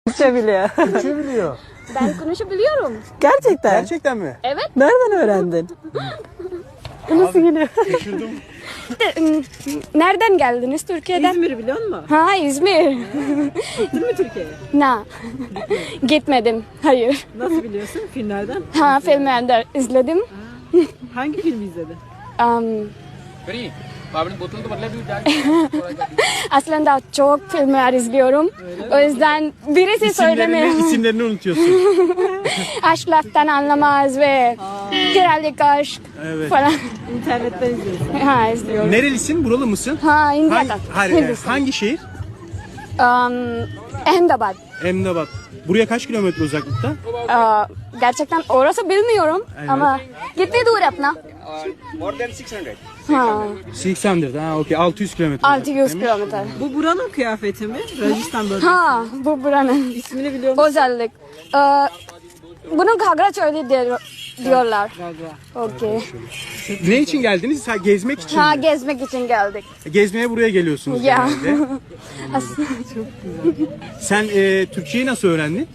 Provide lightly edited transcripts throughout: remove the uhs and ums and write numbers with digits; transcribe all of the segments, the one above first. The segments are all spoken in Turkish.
Türkçe biliyor. Türkçe biliyor. Ben konuşabiliyorum. Gerçekten. Gerçekten mi? Evet. Nereden öğrendin? Bu nasıl geliyor? Şaşırdım. Nereden geldiniz? Türkiye'den? İzmir'i biliyor musun? Ha, İzmir. Gittin mi Türkiye'ye? Na. Gitmedim. Hayır. Nasıl biliyorsun? Filmlerden? Ha, filmlerde izledim. Hangi filmi izledin? Um, Free. आपने बोतल तो बदला भी जा aslında çok filmler izliyorum. O yüzden birisi söylemiyor. İsimlerini unutuyorsun. Aşk laftan anlamaz ve krallık aşk Evet. falan. İnternetten izliyorsun. Ha, izliyorum. Nerelisin? Buralı mısın? Ha, India'dan. Hangi şehir? Ahmedabad. Ahmedabad. Buraya kaç kilometre uzaklıkta? Gerçekten orası bilmiyorum ama gitti dur yapna. More than 600. Ha, 600. Ha, okey. 600 kilometre. 600 kilometre. Bu buranın kıyafeti mi? Rajasthan bölgesi. Ha, bu buranın İsmini biliyor musun? özellik. Bunu Ghagra Çöli diyorlar. Gagra. Okey. Ne için geldiniz? Ha, gezmek için Ha, mi? gezmek için geldik. Gezmeye buraya geliyorsunuz Ya. genelde. Sen Türkçeyi nasıl öğrendin?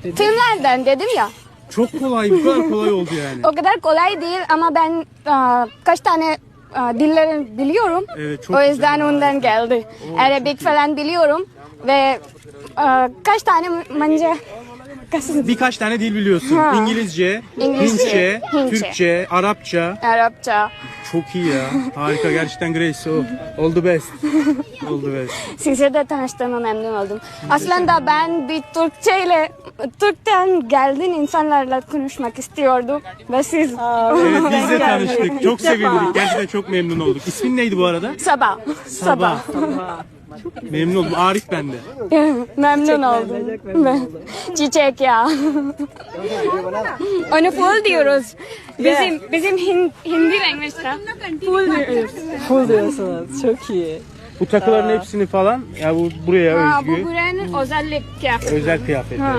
Filmlerden dedim ya. Çok kolay, bu kadar kolay oldu yani. O kadar kolay değil ama ben kaç tane dilleri biliyorum. Evet, çok O yüzden ondan geldi. Arabik falan biliyorum ve kaç tane mence Birkaç tane dil biliyorsun. Ha. İngilizce, İngilizce, Hintçe, Hintçe. Türkçe, Arapça. Arapça. Çok iyi ya. Harika gerçekten Grace. All the best. All the best. Size de tanıştığıma memnun oldum. Aslında ben bir Türk'ten geldiğin insanlarla konuşmak istiyordum ve siz Evet biz de tanıştık. Çok sevindik. Gerçekten çok memnun olduk. İsmin neydi bu arada? sabah. Memnun oldum. Arif ben de. Memnun oldum. Ben- Çiçek ya. Onu full diyoruz. Bizim Hindi language'da full diyoruz. Full diyorsunuz. Çok iyi. Bu takıların hepsini falan ya bu buraya Ha, bu özgü buranın özellik kıyafeti. özel kıyafetler. Ha.